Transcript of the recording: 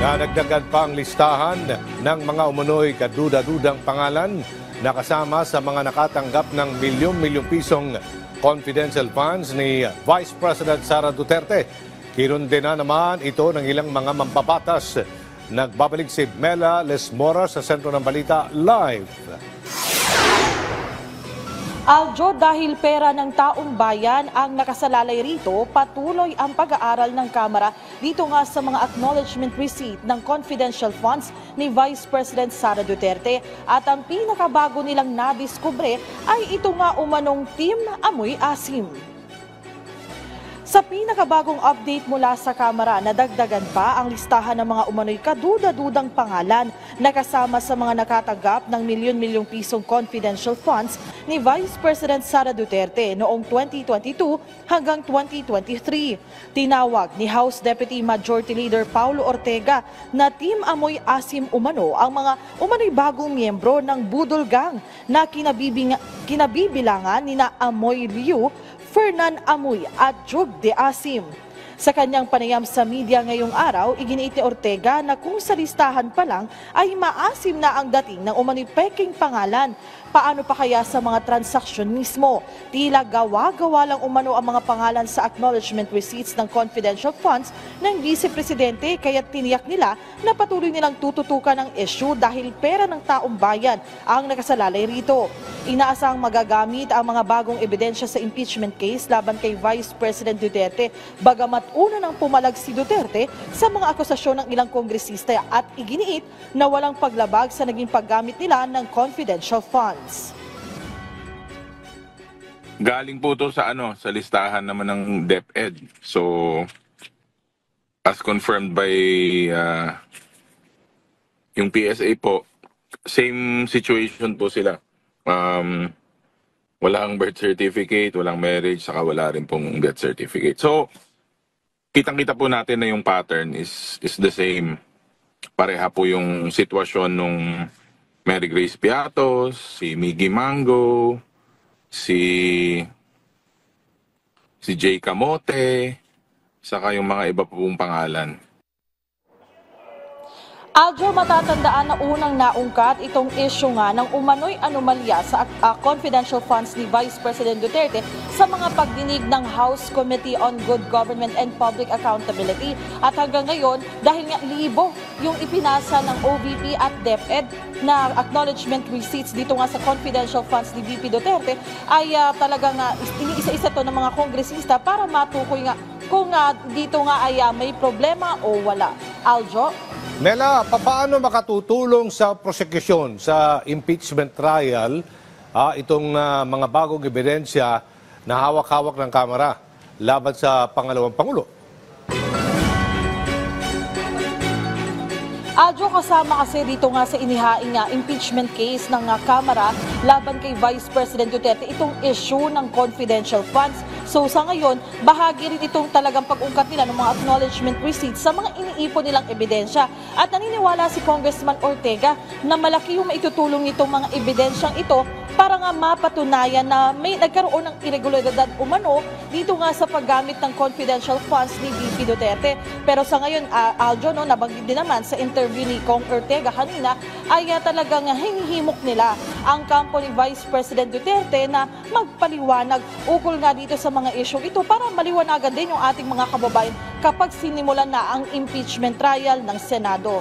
Nadagdagan pa ang listahan ng mga umunoy kaduda-dudang pangalan na kasama sa mga nakatanggap ng milyong-milyong pisong confidential funds ni Vice President Sara Duterte. Kinunde na naman ito ng ilang mga mampapatas. Nagbabalik si Mela Lesmora sa sentro ng balita live. Aljo, dahil pera ng taong bayan ang nakasalalay rito, patuloy ang pag-aaral ng Kamara dito nga sa mga acknowledgement receipt ng confidential funds ni Vice President Sara Duterte. At ang pinakabago nilang nadiskubre ay ito nga umanong Team Amoy Asim. Sa pinakabagong update mula sa Kamara, nadagdagan pa ang listahan ng mga umano'y kaduda-dudang pangalan na kasama sa mga nakatanggap ng milyon-milyong pisong confidential funds ni Vice President Sara Duterte noong 2022 hanggang 2023. Tinawag ni House Deputy Majority Leader Paulo Ortega na Team Amoy Asim umano ang mga umano'y bagong miyembro ng Budol Gang na kinabibilangan ni na Amoy Liu, Fernan Amoy at Jug de Asim. Sa kanyang panayam sa media ngayong araw, iginiit ni Ortega na kung sa listahan pa lang ay maasim na ang dating ng umano'y peking pangalan. Paano pa kaya sa mga transaksyon mismo? Tila gawa-gawa lang umano ang mga pangalan sa acknowledgement receipts ng confidential funds ng Vice Presidente, kaya tiniyak nila na patuloy nilang tututukan ang issue dahil pera ng taong bayan ang nakasalalay rito. Inaasang magagamit ang mga bagong ebidensya sa impeachment case laban kay Vice President Duterte, bagamat una nang pumalag si Duterte sa mga akusasyon ng ilang kongresista at iginiit na walang paglabag sa naging paggamit nila ng confidential funds. Galing po to sa listahan naman ng DepEd. So as confirmed by yung PSA po, same situation po sila. Walang birth certificate, walang marriage, saka wala rin pong death certificate. So kitang-kita po natin na yung pattern is the same. Pareha po yung sitwasyon nung Mary Grace Piatos, si Miggy Mango, si Jay Camote, saka yung mga iba pong pangalan. Aljo, matatandaan na unang naungkat itong issue nga ng umano'y anomalya sa confidential funds ni Vice President Duterte sa mga pagdinig ng House Committee on Good Government and Public Accountability. At hanggang ngayon, dahil nga libo yung ipinasa ng OVP at DepEd na acknowledgement receipts dito nga sa confidential funds ni VP Duterte, ay talagang iniisa-isa to ng mga kongresista para matukoy nga kung dito nga ay may problema o wala. Aljo? Mela, paano makatutulong sa prosekusyon sa impeachment trial itong mga bagong ebidensya na hawak-hawak ng Kamara laban sa pangalawang Pangulo? Aljo, kasama kasi dito nga sa inihaing impeachment case ng Kamara laban kay Vice President Duterte itong issue ng confidential funds. So sa ngayon, bahagi rin itong talagang pag-ungkat nila ng mga acknowledgement receipts sa mga iniipon nilang ebidensya. At naniniwala si Congressman Ortega na malaki yung maitutulong nitong mga ebidensyang ito para nga mapatunayan na may nagkaroon ng irregularidad umano dito nga sa paggamit ng confidential funds ni VP Duterte. Pero sa ngayon, Aljo, nabanggit din naman sa interview ni Kong Ortega kanina, ay talagang hinihimok nila ang kampo ni Vice President Duterte na magpaliwanag ukol nga dito sa mga issue ito para maliwanagan din yung ating mga kababayan kapag sinimulan na ang impeachment trial ng Senado.